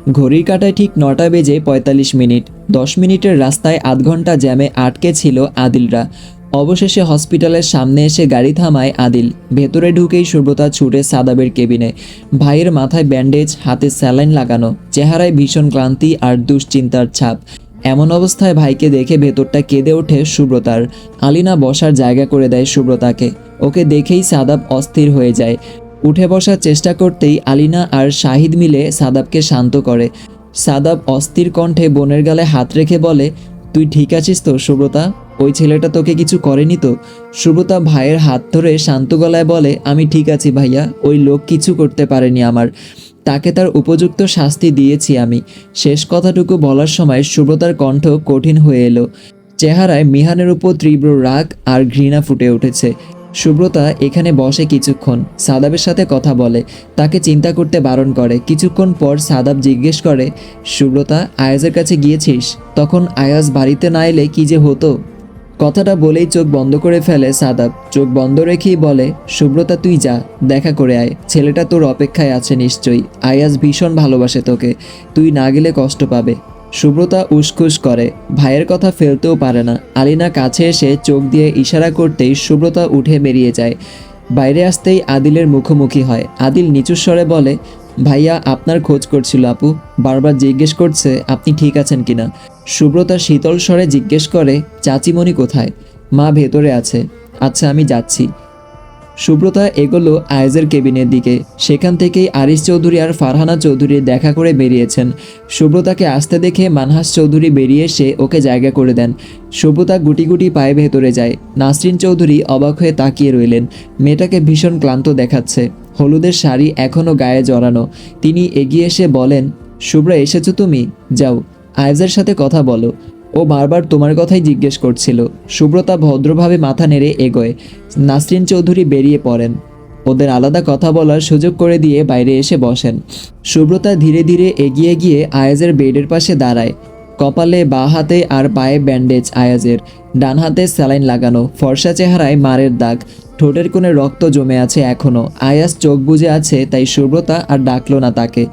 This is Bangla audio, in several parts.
ঘড়ির কাঁটায় ঠিক ৯টা বেজে ৪৫ মিনিট। ১০ মিনিটের রাস্তায় আধ ঘন্টা জ্যামে আটকে ছিল আদিলরা। অবশেষে হসপিটালের সামনে এসে গাড়ি থামায় আদিল। ভেতরে ঢুকেই সুব্রতা ছুটে সাদাবের কেবিনে। ভাইয়ের মাথায় ব্যান্ডেজ, হাতে স্যালাইন লাগানো, চেহারায় ভীষণ ক্লান্তি আর দুশ্চিন্তার ছাপ। এমন অবস্থায় ভাইকে দেখে ভেতরটা কেঁদে ওঠে সুব্রতার। আলিনা বসার জায়গা করে দেয় সুব্রতাকে। ওকে দেখেই সাদাব অস্থির হয়ে যায়। উঠে বসার চেষ্টা করতেই আলিনা আর শাহিদ মিলে সাদাবকে শান্ত করে। সাদাব অস্থির কণ্ঠে বোনের গালে হাত রেখে বলে, তুই ঠিক আছিস তো সুব্রতা? ওই ছেলেটা তোকে কিছু করেনি তো? সুব্রতা ভাইয়ের হাত ধরে শান্ত গলায় বলে, আমি ঠিক আছি ভাইয়া, ওই লোক কিছু করতে পারেনি আমার। তাকে তার উপযুক্ত শাস্তি দিয়েছি আমি। শেষ কথাটুকু বলার সময় সুব্রতার কণ্ঠ কঠিন হয়ে এলো। চেহারায় মিহানের উপর তীব্র রাগ আর ঘৃণা ফুটে উঠেছে। সুব্রতা এখানে বসে কিছুক্ষণ, সাদাবের সাথে কথা বলে, তাকে চিন্তা করতে বারণ করে। কিছুক্ষণ পর সাদাব জিজ্ঞেস করে, সুব্রতা, আয়াজের কাছে গিয়েছিস? তখন আয়াজ বাড়িতে না এলে কি যে হতো? কথাটা বলেই চোখ বন্ধ করে ফেলে সাদাব। চোখ বন্ধ রেখেই বলে, সুব্রতা তুই যা, দেখা করে আয়, ছেলেটা তোর অপেক্ষায় আছে নিশ্চয়ই। আয়াজ ভীষণ ভালোবাসে তোকে, তুই না গেলে কষ্ট পাবে। সুব্রতা উসখুস করে, ভাইয়ের কথা ফেলতেও পারে না। আলিনা কাছে এসে চোখ দিয়ে ইশারা করতেই সুব্রতা উঠে বেরিয়ে যায়। বাইরে আসতেই আদিলের মুখোমুখি হয়। আদিল নিচু স্বরে বলে, ভাইয়া আপনার খোঁজ করছিল আপু, বারবার জিজ্ঞেস করছে আপনি ঠিক আছেন কিনা। সুব্রতা শীতল স্বরে জিজ্ঞেস করে, চাচিমণি কোথায়? মা ভেতরে আছে। আচ্ছা আমি যাচ্ছি। সুব্রতা এগোলো আয়েজের কেবিনের দিকে। সেখান থেকেই আরিশ চৌধুরী আর ফারহানা চৌধুরী দেখা করে বেরিয়েছেন। সুব্রতাকে আসতে দেখে মানহাস চৌধুরী বেরিয়ে এসে ওকে জায়গা করে দেন। সুব্রতা গুটি গুটি পায়ে ভেতরে যায়। নাসরিন চৌধুরী অবাক হয়ে তাকিয়ে রইলেন। মেয়েটাকে ভীষণ ক্লান্ত দেখাচ্ছে। হলুদের শাড়ি এখনও গায়ে জড়ানো। তিনি এগিয়ে এসে বলেন, শুভ্রা এসেছো তুমি? যাও, আয়েজের সাথে কথা বলো, ও বারবার তোমার কথাই জিজ্ঞেস করছিল। সুব্রতা ভদ্রভাবে মাথা নেড়ে এগোয়। নাসরিন চৌধুরী বেরিয়ে পড়েন। ওদের আলাদা কথা বলার সুযোগ করে দিয়ে বাইরে এসে বসেন। সুব্রতা ধীরে ধীরে এগিয়ে গিয়ে আয়াজের বেডের পাশে দাঁড়ায়। কপালে বাঁ হাতে আর পায়ে ব্যান্ডেজ আয়াজের, ডান হাতে স্যালাইন লাগানো, ফর্সা চেহারায় মারের দাগ, ঠোঁটের কোণে রক্ত জমে আছে এখনও। আয়াজ চোখ বুজে আছে, তাই সুব্রতা আর ডাকলো না তাকে।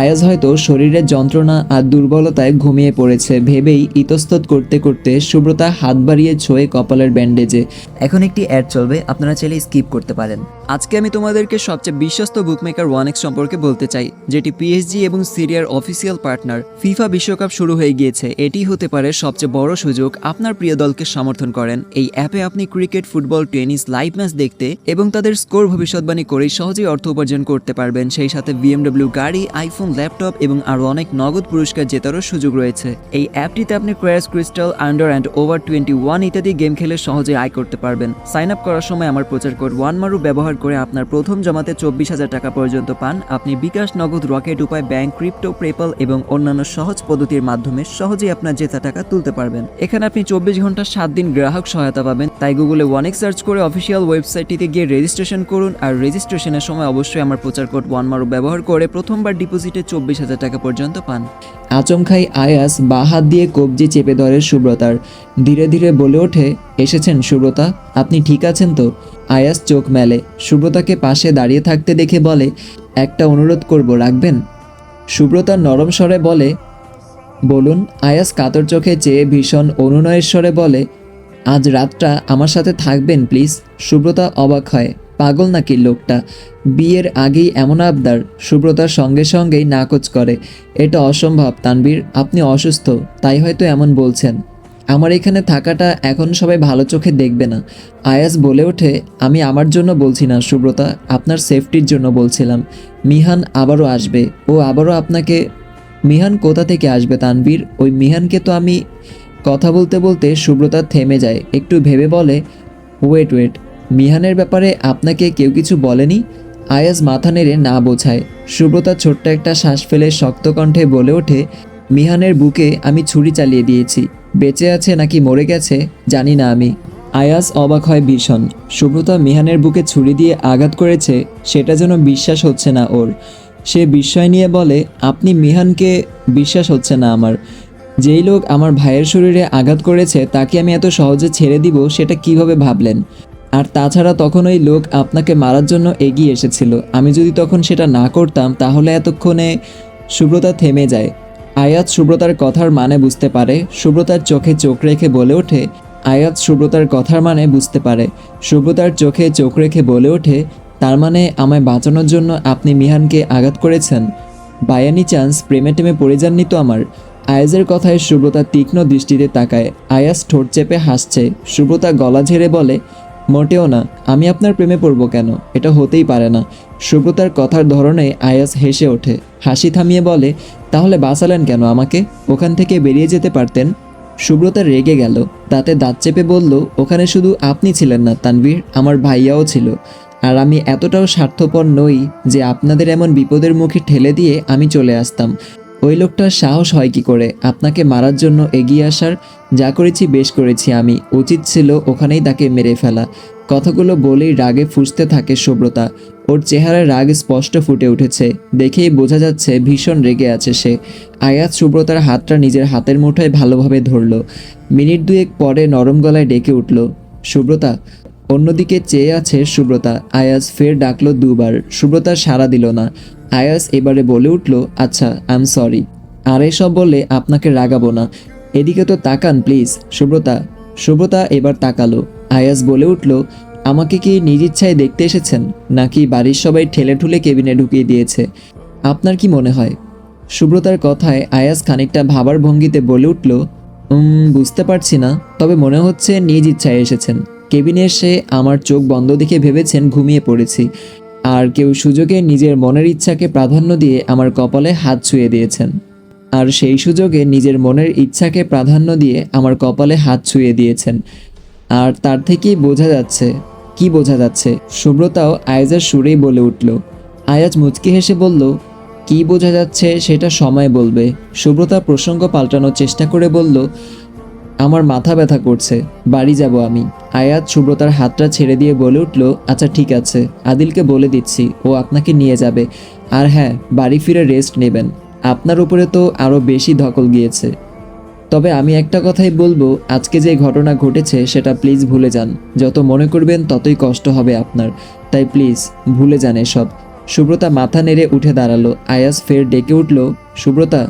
আয়াজ হয়তো শরীরের যন্ত্রণা আর দুর্বলতায় ঘুমিয়ে পড়েছে ভেবেই ইতস্তত করতে করতে সুব্রতা হাত বাড়িয়ে ছোঁয়ে কপালের ব্যান্ডেজে। এখন একটি অ্যাড চলবে, আপনারা চাইলে স্কিপ করতে পারেন। আজকে আমি তোমাদেরকে সবচেয়ে বিশ্বস্ত বুকমেকার 1x সম্পর্কে বলতে চাই, যেটি পিএসজি এবং সিরিয়ার অফিসিয়াল পার্টনার। ফিফা বিশ্বকাপ শুরু হয়ে গিয়েছে, এটি হতে পারে সবচেয়ে বড় সুযোগ আপনার প্রিয় দলকে সমর্থন করেন। এই অ্যাপে আপনি cricket, football, tennis live match দেখতে এবং তাদের স্কোর ভবিষ্যৎবাণী করেই সহজেই অর্থ উপার্জন করতে পারবেন। সেই সাথে BMW গাড়ি, আইফোন, ল্যাপটপ এবং আরও অনেক নগদ পুরস্কার জেতারও সুযোগ রয়েছে। এই অ্যাপটিতে আপনি crash, crystal, under and over 21 ইত্যাদি গেম খেলে সহজে আয় করতে পারবেন। সাইন আপ করার সময় আমার প্রচার কোড ওয়ানমারু ব্যবহার করে আপনার প্রথম জমাতে 24,000 টাকা পর্যন্ত পান। আপনি বিকাশ, নগদ, রকেট উপায়, ব্যাংক, ক্রিপ্টো, পেপ্যাল এবং অন্যান্য সহজ পদ্ধতির মাধ্যমে সহজেই আপনার জেতা টাকা তুলতে পারবেন। এখানে আপনি 24 ঘন্টা 7 দিন গ্রাহক সহায়তা পাবেন। তাই গুগলে 1x সার্চ করে অফিসিয়াল ওয়েবসাইটটিতে গিয়ে রেজিস্ট্রেশন করুন। আর রেজিস্ট্রেশনের সময় অবশ্যই আমার প্রচার কোড ওয়ানমারু ব্যবহার করে প্রথমবার ডিপোজিটে 24,000 টাকা পর্যন্ত পান। আচমকাই আয়াস বাঁ হাত দিয়ে কবজি চেপে ধরে সুব্রতার। ধীরে ধীরে বলে ওঠে, এসেছেন সুব্রতা, আপনি ঠিক আছেন তো? আয়াস চোখ মেলে। সুব্রতাকে পাশে দাঁড়িয়ে থাকতে দেখে বলে, একটা অনুরোধ করব, রাখবেন? সুব্রতা নরম স্বরে বলে, বলুন। আয়াস কাতর চোখে চেয়ে ভীষণ অনুনয়ের স্বরে বলে, আজ রাতটা আমার সাথে থাকবেন প্লিজ? সুব্রতা অবাক হয়, পাগল নাকি লোকটা? বিয়ের আগেই এমন আবদার? সুব্রতার সঙ্গে সঙ্গেই নাকচ করে, এটা অসম্ভব তানবীর, আপনি অসুস্থ, তাই হয়তো এমন বলছেন। আমার এখানে থাকাটা এখন সবাই ভালো চোখে দেখবে না। আয়াস বলে ওঠে, আমি আমার জন্য বলছি না সুব্রতা, আপনার সেফটির জন্য বলছিলাম। মিহান আবারও আসবে, ও আবারও আপনাকে। মিহান কোথা থেকে আসবে তানবীর? ওই মিহানকে তো আমি। কথা বলতে বলতে সুব্রতা থেমে যায়, একটু ভেবে বলে, ওয়েট, মিহানের ব্যাপারে আপনাকে কেউ কিছু বলেনি? আয়াজ মাথা নেড়ে না বোঝায়। সুব্রতা ছোট্ট একটা শ্বাস ফেলে শক্ত কণ্ঠে বলে ওঠে, মিহানের বুকে আমি ছুরি চালিয়ে দিয়েছি, বেঁচে আছে নাকি মরে গেছে জানি না আমি। আয়াজ অবাক হয় ভীষণ। সুব্রতা মিহানের বুকে ছুরি দিয়ে আঘাত করেছে সেটা যেন বিশ্বাস হচ্ছে না ওর। সে বিস্ময় নিয়ে বলে, আপনি মিহানকে? বিশ্বাস হচ্ছে না আমার। যেই লোক আমার ভাইয়ের শরীরে আঘাত করেছে তাকে আমি এত সহজে ছেড়ে দিব সেটা কিভাবে ভাবলেন? আর তাছাড়া তখন ওই লোক আপনাকে মারার জন্য এগিয়ে এসেছিল। আমি যদি তখন সেটা না করতাম তাহলে এতক্ষণে। সুব্রতা থেমে যায়। আয়াত সুব্রতার কথার মানে বুঝতে পারে। সুব্রতার চোখে চোখ রেখে বলে ওঠে, আয়াত সুব্রতার কথার মানে বুঝতে পারে। সুব্রতার চোখে চোখ রেখে বলে ওঠে, তার মানে আমায় বাঁচানোর জন্য আপনি মিহানকে আঘাত করেছেন? বায়ানি চান্স প্রেমে টেমে পড়ে যাননি তো আমার? আয়াজের কথায় সুব্রতা তীক্ষ্ণ দৃষ্টিতে তাকায়। আয়াজ ঠোঁট চেপে হাসছে। সুব্রতা গলা ঝেড়ে বলে, মোটেও না, আমি আপনার প্রেমে পড়ব কেন? এটা হতেই পারে না। সুব্রতার কথার ধরনে আয়াজ হেসে ওঠে। হাসি থামিয়ে বলে, তাহলে বাঁচালেন কেন আমাকে? ওখান থেকে বেরিয়ে যেতে পারতেন। সুব্রতা রেগে গেল, দাঁতে দাঁত চেপে বলল, ওখানে শুধু আপনি ছিলেন না তানভীর, আমার ভাইয়াও ছিল। আর আমি এতটাও স্বার্থপর নই যে আপনাদের এমন বিপদের মুখে ঠেলে দিয়ে আমি চলে আসতাম। ওই লোকটার সাহস হয় কি করে আপনাকে মারার জন্য এগিয়ে আসার? যা করেছি বেশ করেছি আমি, উচিত ছিল ওখানেই তাকে মেরে ফেলা। কথাগুলো বলেই রাগে ফুঁসতে থাকে সুব্রতা। ওর চেহারায় রাগ স্পষ্ট ফুটে উঠেছে, দেখেই বোঝা যাচ্ছে ভীষণ রেগে আছে সে। আয়াত সুব্রতার হাতটা নিজের হাতের মুঠোয় ভালোভাবে ধরল। মিনিট দুয়েক পরে নরম গলায় ডেকে উঠল, সুব্রতা। অন্যদিকে চেয়ে আছে সুব্রতা। আয়াজ ফের ডাকলো দুবার। সুব্রতা সাড়া দিল না। আয়াজ এবারে বলে উঠল, আচ্ছা আই এম সরি। আর এসব বলে আপনাকে রাগাবো না। এদিকে তো তাকান প্লিজ সুব্রতা। সুব্রতা এবার তাকালো। আয়াজ বলে উঠল, আমাকে কি নিজ ইচ্ছায় দেখতে এসেছেন, নাকি বাড়ির সবাই ঠেলে ঠুলে কেবিনে ঢুকিয়ে দিয়েছে? আপনার কি মনে হয়? সুব্রতার কথায় আয়াজ খানিকটা ভাবার ভঙ্গিতে বলে উঠল, বুঝতে পারছি না, তবে মনে হচ্ছে নিজ ইচ্ছায় এসেছেন। কেবিনে এসে আমার চোখ বন্ধ দেখে ভেবেছেন ঘুমিয়ে পড়েছি। আর কেউ সুযোগে নিজের মনের ইচ্ছাকে প্রাধান্য দিয়ে আমার কপালে হাত ছুঁয়ে দিয়েছেন। আর সেই সুযোগে নিজের মনের ইচ্ছাকে প্রাধান্য দিয়ে আমার কপালে হাত ছুঁয়ে দিয়েছেন। আর তার থেকেই বোঝা যাচ্ছে। কি বোঝা যাচ্ছে? সুব্রতাও আয়াজের সুরেই বলে উঠল। আয়াজ মুচকি হেসে বলল, কি বোঝা যাচ্ছে সেটা সময় বলবে। সুব্রতা প্রসঙ্গ পাল্টানোর চেষ্টা করে বলল, আমার মাথা ব্যথা করছে, বাড়ি যাব আমি। আয়াত সুব্রতার হাতটা ছেড়ে দিয়ে বলে উঠল, আচ্ছা ঠিক আছে, আদিলকে বলে দিচ্ছি, ও আপনাকে নিয়ে যাবে। আর হ্যাঁ, বাড়ি ফিরে রেস্ট নেবেন। আপনার উপরে তো আরও বেশি ধকল গিয়েছে। তবে আমি একটা কথাই বলবো, আজকে যে ঘটনা ঘটেছে সেটা প্লিজ ভুলে যান। যত মনে করবেন ততই কষ্ট হবে আপনার, তাই প্লিজ ভুলে যান এসব। সুব্রতা মাথা নেড়ে উঠে দাঁড়ালো। আয়াজ ফের ডেকে উঠল, সুব্রতা।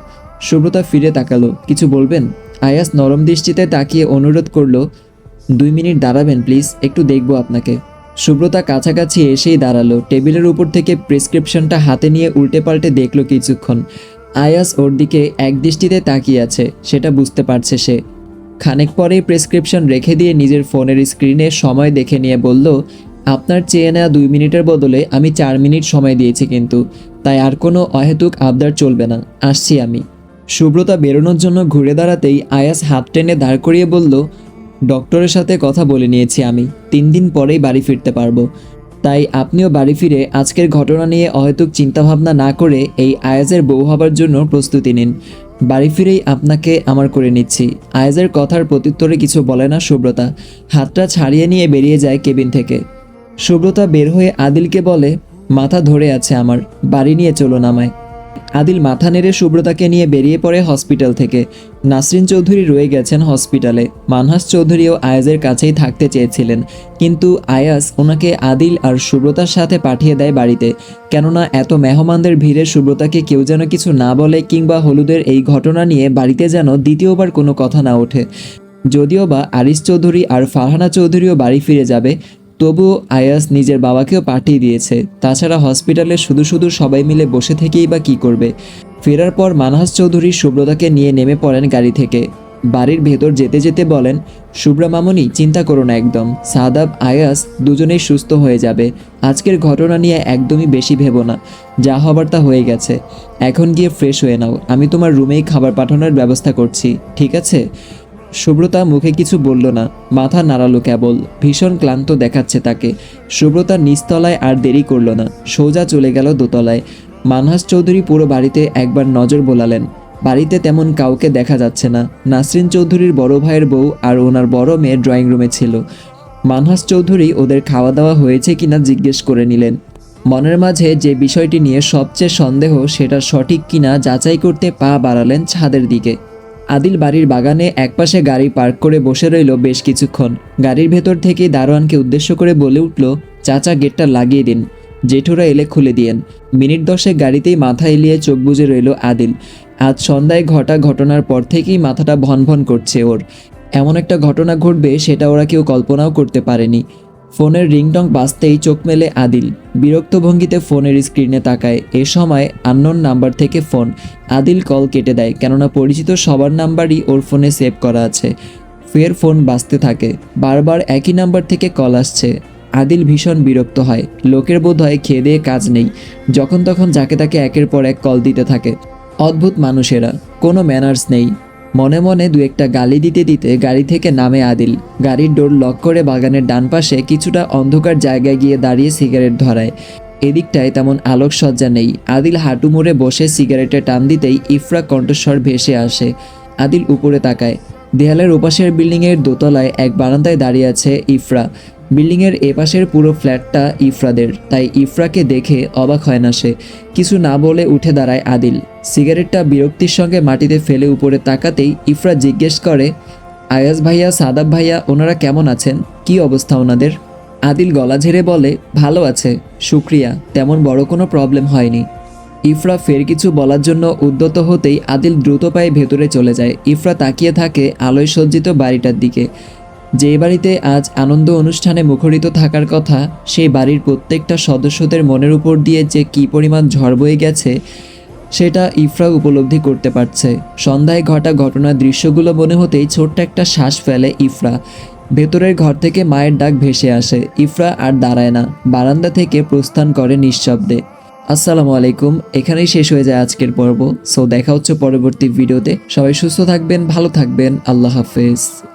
সুব্রতা ফিরে তাকালো, কিছু বলবেন? আয়াজ নরম দৃষ্টিতে তাকিয়ে অনুরোধ করলো, 2 মিনিট দাঁড়াবেন প্লিজ, একটু দেখবো আপনাকে। সুব্রতা কাছাকাছি এসেই দাঁড়ালো। টেবিলের উপর থেকে প্রেসক্রিপশনটা হাতে নিয়ে উল্টে পাল্টে দেখলো কিছুক্ষণ। আয়াজ ওর দিকে এক দৃষ্টিতে তাকিয়ে আছে, সেটা বুঝতে পারছে সে। খানিক পরেই প্রেসক্রিপশন রেখে দিয়ে নিজের ফোনের স্ক্রিনে সময় দেখে নিয়ে বলল, আপনার চেয়ে নেওয়া 2 মিনিটের বদলে আমি 4 মিনিট সময় দিয়েছি কিন্তু, তাই আর কোনো অহেতুক আবদার চলবে না, আসছি আমি। সুব্রতা বেরোনোর জন্য ঘুরে দাঁড়াতেই আয়াজ হাত টেনে দাঁড় করিয়ে বলল, ডক্টরের সাথে কথা বলে নিয়েছি আমি, 3 দিন পরেই বাড়ি ফিরতে পারবো। তাই আপনিও বাড়ি ফিরে আজকের ঘটনা নিয়ে অহেতুক চিন্তাভাবনা না করে এই আয়াজের বউ হবার জন্য প্রস্তুতি নিন। বাড়ি ফিরেই আপনাকে আমার করে নিচ্ছি। আয়াজের কথার প্রত্যুত্তরে কিছু বলে না সুব্রতা। হাতটা ছাড়িয়ে নিয়ে বেরিয়ে যায় কেবিন থেকে। সুব্রতা বের হয়ে আদিলকে বলে, মাথা ধরে আছে আমার, বাড়ি নিয়ে চলুন আমায়। আদিল মাথা নেড়ে সুব্রতাকে নিয়ে বেরিয়ে পড়ে হসপিটাল থেকে। নাসরিন চৌধুরী রয়ে গেছেন হসপিটালে। মানহাস চৌধুরীও আয়াজের কাছেই থাকতে চেয়েছিলেন, কিন্তু আয়াজ ওনাকে আদিল আর সুব্রতার সাথে পাঠিয়ে দেয় বাড়িতে। কেননা এত মেহমানদের ভিড়ে সুব্রতাকে কেউ যেন কিছু না বলে, কিংবা হলুদের এই ঘটনা নিয়ে বাড়িতে যেন দ্বিতীয়বার কোনো কথা না ওঠে। যদিও বা আরিস চৌধুরী আর ফারহানা চৌধুরীও বাড়ি ফিরে যাবে, তবুও আয়াজ নিজের বাবাকেও পাঠিয়ে দিয়েছে। তাছাড়া হসপিটালে শুধু শুধু সবাই মিলে বসে থেকেই বা কী করবে। ফেরার পর মানহাস চৌধুরী সুব্রতাকে নিয়ে নেমে পড়েন গাড়ি থেকে। বাড়ির ভেতর যেতে যেতে বলেন, শুভ্রা মামনি, চিন্তা করো না একদম, সাদাব আয়াজ দুজনেই সুস্থ হয়ে যাবে। আজকের ঘটনা নিয়ে একদমই বেশি ভেবো না, যা হবার তা হয়ে গেছে। এখন গিয়ে ফ্রেশ হয়ে নাও, আমি তোমার রুমেই খাবার পাঠানোর ব্যবস্থা করছি, ঠিক আছে? সুব্রতা মুখে কিছু বলল না, মাথা নাড়ালো কেবল। ভীষণ ক্লান্ত দেখাচ্ছে তাকে। সুব্রতা নিচতলায় আর দেরি করল না, সোজা চলে গেল দোতলায়। মানহাস চৌধুরী পুরো বাড়িতে একবার নজর বোলালেন। বাড়িতে তেমন কাউকে দেখা যাচ্ছে না। নাসরিন চৌধুরীর বড় ভাইয়ের বউ আর ওনার বড় মেয়ে ড্রয়িং রুমে ছিল। মানহাস চৌধুরী ওদের খাওয়া দাওয়া হয়েছে কিনা জিজ্ঞেস করে নিলেন। মনের মাঝে যে বিষয়টি নিয়ে সবচেয়ে সন্দেহ, সেটা সঠিক কিনা যাচাই করতে পা বাড়ালেন ছাদের দিকে। আদিল বাড়ির বাগানে একপাশে গাড়ি পার্ক করে বসে রইল বেশ কিছুক্ষণ। গাড়ির ভেতর থেকে দারোয়ানকে উদ্দেশ্য করে বলে উঠল, চাচা গেটটা লাগিয়ে দিন। জেঠুরা এলে খুলে দিয়েন। মিনিট 10 গাড়িতেই মাথা এলিয়ে চোখ বুজে রইল আদিল। আজ সন্ধ্যায় ঘটা ঘটনার পর থেকেই মাথাটা ভনভন করছে ওর। এমন একটা ঘটনা ঘটবে সেটা ওরা কেউ কল্পনাও করতে পারেনি। ফোনের রিংটং বাজতেই চোখ মেলে আদিল। বিরক্ত ভঙ্গিতে ফোনের স্ক্রিনে তাকায়। এ সময় আননোন নাম্বার থেকে ফোন। আদিল কল কেটে দেয়, কেননা পরিচিত সবার নাম্বারই ওর ফোনে সেভ করা আছে। ফের ফোন বাজতে থাকে। বারবার একই নাম্বার থেকে কল আসছে। আদিল ভীষণ বিরক্ত হয়। লোকের বোধহয় খেয়ে দিয়ে কাজ নেই, যখন তখন যাকে তাকে একের পর এক কল দিতে থাকে। অদ্ভুত মানুষেরা, কোনো ম্যানার্স নেই। মনে মনে দু একটা গালি দিতে দিতে গাড়ি থেকে নামে আদিল। গাড়ির ডোর লক করে বাগানের ডান পাশে কিছুটা অন্ধকার জায়গায় গিয়ে দাঁড়িয়ে সিগারেট ধরায়। এদিকটায় তেমন আলোকসজ্জা নেই। আদিল হাঁটু মুড়ে বসে সিগারেটে টান দিতেই ইফরা কণ্ঠস্বর ভেসে আসে। আদিল উপরে তাকায়। দেয়ালের ওপাশের বিল্ডিংয়ের দোতলায় এক বারান্দায় দাঁড়িয়ে আছে ইফরা। বিল্ডিংয়ের এপাশের পুরো ফ্ল্যাটটা ইফরাদের, তাই ইফরাকে দেখে অবাক হয় না সে। কিছু না বলে উঠে দাঁড়ায় আদিল। সিগারেটটা বিরক্তির সঙ্গে মাটিতে ফেলে উপরে তাকাতেই ইফরা জিজ্ঞেস করে, আয়াজ ভাইয়া, সাদাব ভাইয়া, ওনারা কেমন আছেন? কি অবস্থা ওনাদের? আদিল গলা ঝেড়ে বলে, ভালো আছে, শুক্রিয়া, তেমন বড় কোনো প্রবলেম হয়নি। ইফরা ফের কিছু বলার জন্য উদ্যত হতেই আদিল দ্রুত পায়ে ভেতরে চলে যায়। ইফরা তাকিয়ে থাকে আলোয় সজ্জিত বাড়িটার দিকে। যে বাড়িতে আজ আনন্দ অনুষ্ঠানে মুখরিত থাকার কথা, সেই বাড়ির প্রত্যেকটা সদস্যদের মনের উপর দিয়ে যে কী পরিমাণ ঝড় বয়ে গেছে সেটা ইফরা উপলব্ধি করতে পারছে। সন্ধ্যায় ঘটা ঘটনার দৃশ্যগুলো মনে হতেই ছোট্ট একটা শ্বাস ফেলে ইফরা। ভেতরের ঘর থেকে মায়ের ডাক ভেসে আসে। ইফরা আর দাঁড়ায় না, বারান্দা থেকে প্রস্থান করে নিঃশব্দে। আসসালামু আলাইকুম। এখানেই শেষ হয়ে যায় আজকের পর্ব। সো দেখা হচ্ছে পরবর্তী ভিডিওতে। সবাই সুস্থ থাকবেন, ভালো থাকবেন। আল্লাহ হাফেজ।